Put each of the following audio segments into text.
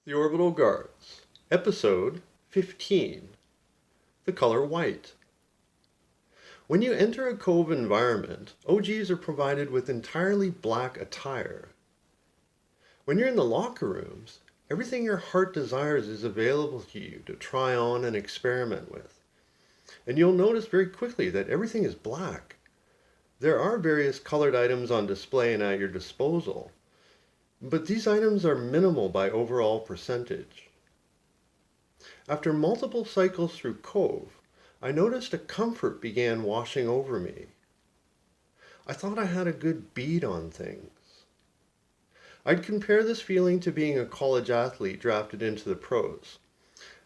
The Orbital Guards, Episode 15, The Color White. When you enter a Cove environment, OGs are provided with entirely black attire. When you're in the locker rooms, everything your heart desires is available to you to try on and experiment with. And you'll notice very quickly that everything is black. There are various colored items on display and at your disposal, but these items are minimal by overall percentage. After multiple cycles through Cove, I noticed a comfort began washing over me. I thought I had a good bead on things. I'd compare this feeling to being a college athlete drafted into the pros.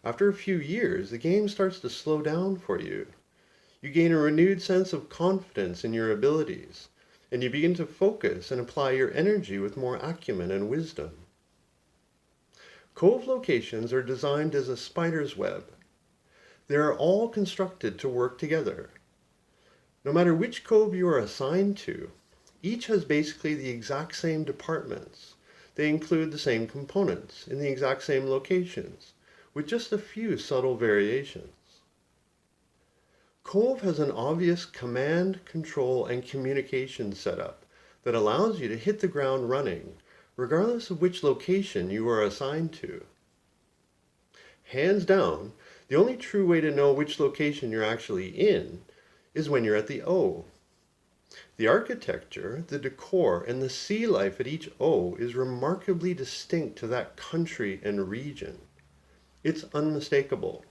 After a few years, the game starts to slow down for you. You gain a renewed sense of confidence in your abilities, and you begin to focus and apply your energy with more acumen and wisdom. Cove locations are designed as a spider's web. They are all constructed to work together. No matter which cove you are assigned to, each has basically the exact same departments. They include the same components in the exact same locations, with just a few subtle variations. Cove has an obvious command, control, and communication setup that allows you to hit the ground running, regardless of which location you are assigned to. Hands down, the only true way to know which location you're actually in is when you're at the O. The architecture, the decor, and the sea life at each O is remarkably distinct to that country and region. It's unmistakable.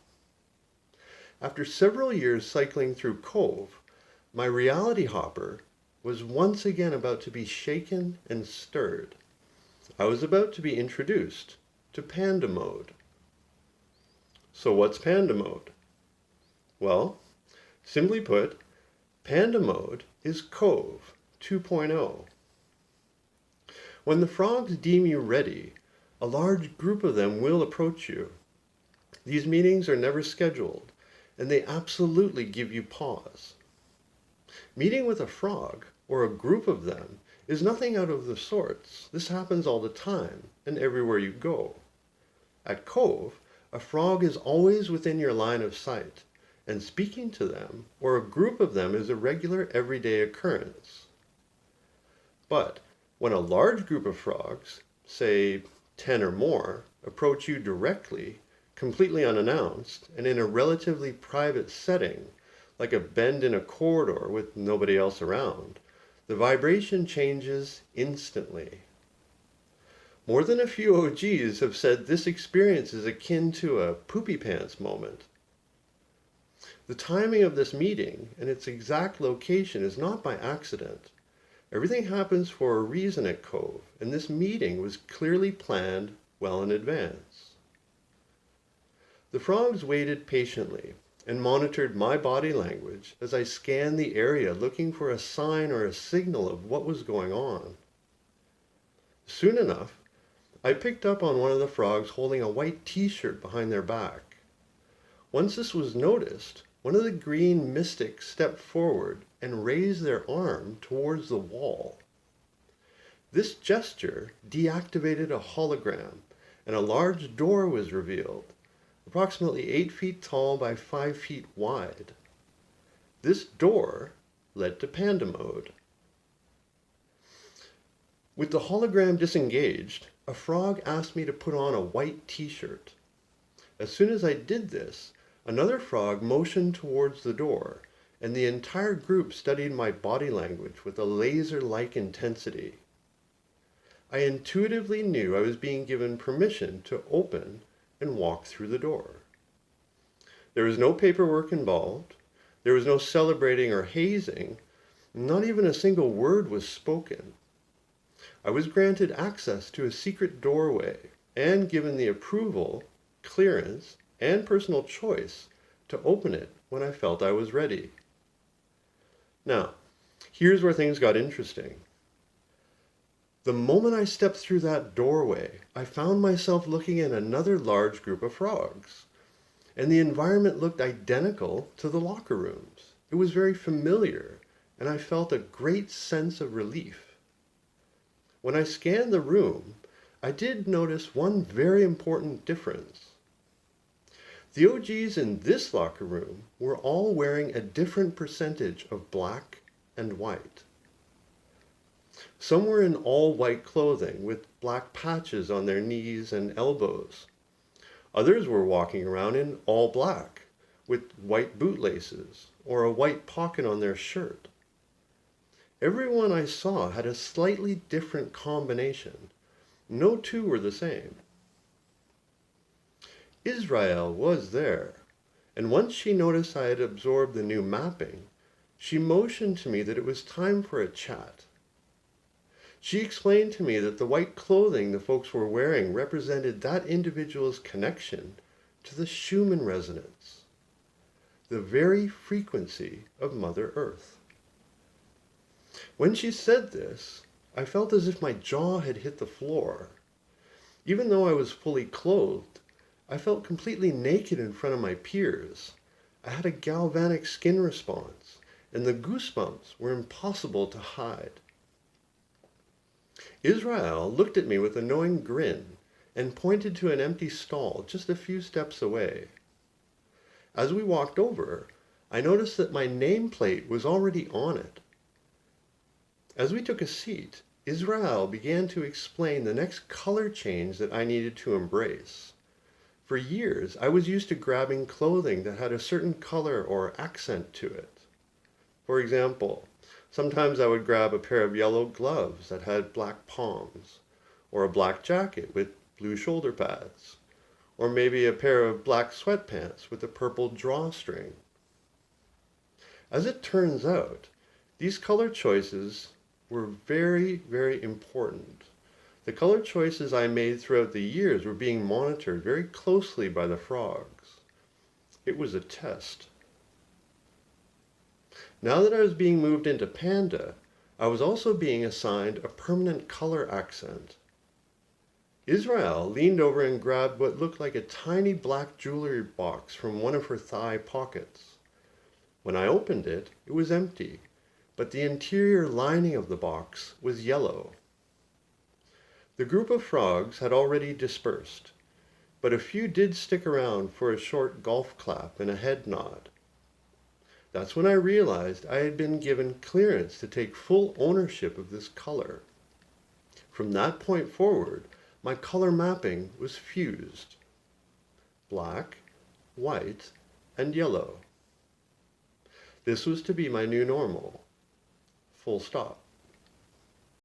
After several years cycling through Cove, my reality hopper was once again about to be shaken and stirred. I was about to be introduced to Panda Mode. So what's Panda Mode? Well, simply put, Panda Mode is Cove 2.0. When the frogs deem you ready, a large group of them will approach you. These meetings are never scheduled, and they absolutely give you pause. Meeting with a frog, or a group of them, is nothing out of the sorts. This happens all the time, and everywhere you go. At Cove, a frog is always within your line of sight, and speaking to them, or a group of them, is a regular everyday occurrence. But when a large group of frogs, say 10 or more, approach you directly, completely unannounced, and in a relatively private setting, like a bend in a corridor with nobody else around, the vibration changes instantly. More than a few OGs have said this experience is akin to a poopy pants moment. The timing of this meeting and its exact location is not by accident. Everything happens for a reason at Cove, and this meeting was clearly planned well in advance. The frogs waited patiently and monitored my body language as I scanned the area looking for a sign or a signal of what was going on. Soon enough, I picked up on one of the frogs holding a white t-shirt behind their back. Once this was noticed, one of the green mystics stepped forward and raised their arm towards the wall. This gesture deactivated a hologram, and a large door was revealed, approximately 8 feet tall by 5 feet wide. This door led to Panda Mode. With the hologram disengaged, a frog asked me to put on a white t-shirt. As soon as I did this, another frog motioned towards the door, and the entire group studied my body language with a laser-like intensity. I intuitively knew I was being given permission to open and walk through the door. There was no paperwork involved. There was no celebrating or hazing. Not even a single word was spoken. I was granted access to a secret doorway and given the approval, clearance, and personal choice to open it when I felt I was ready. Now, here's where things got interesting. The moment I stepped through that doorway, I found myself looking at another large group of frogs, and the environment looked identical to the locker rooms. It was very familiar, and I felt a great sense of relief. When I scanned the room, I did notice one very important difference. The OGs in this locker room were all wearing a different percentage of black and white. Some were in all white clothing with black patches on their knees and elbows. Others were walking around in all black with white bootlaces or a white pocket on their shirt. Everyone I saw had a slightly different combination. No two were the same. Israel was there, and once she noticed I had absorbed the new mapping, she motioned to me that it was time for a chat. She explained to me that the white clothing the folks were wearing represented that individual's connection to the Schumann resonance, the very frequency of Mother Earth. When she said this, I felt as if my jaw had hit the floor. Even though I was fully clothed, I felt completely naked in front of my peers. I had a galvanic skin response, and the goosebumps were impossible to hide. Israel looked at me with a knowing grin and pointed to an empty stall just a few steps away. As we walked over, I noticed that my nameplate was already on it. As we took a seat, Israel began to explain the next color change that I needed to embrace. For years, I was used to grabbing clothing that had a certain color or accent to it. For example, sometimes I would grab a pair of yellow gloves that had black palms, or a black jacket with blue shoulder pads, or maybe a pair of black sweatpants with a purple drawstring. As it turns out, these color choices were very, very important. The color choices I made throughout the years were being monitored very closely by the frogs. It was a test. Now that I was being moved into Panda, I was also being assigned a permanent color accent. Israel leaned over and grabbed what looked like a tiny black jewelry box from one of her thigh pockets. When I opened it, it was empty, but the interior lining of the box was yellow. The group of frogs had already dispersed, but a few did stick around for a short golf clap and a head nod. That's when I realized I had been given clearance to take full ownership of this color. From that point forward, my color mapping was fused. Black, white, and yellow. This was to be my new normal. Full stop.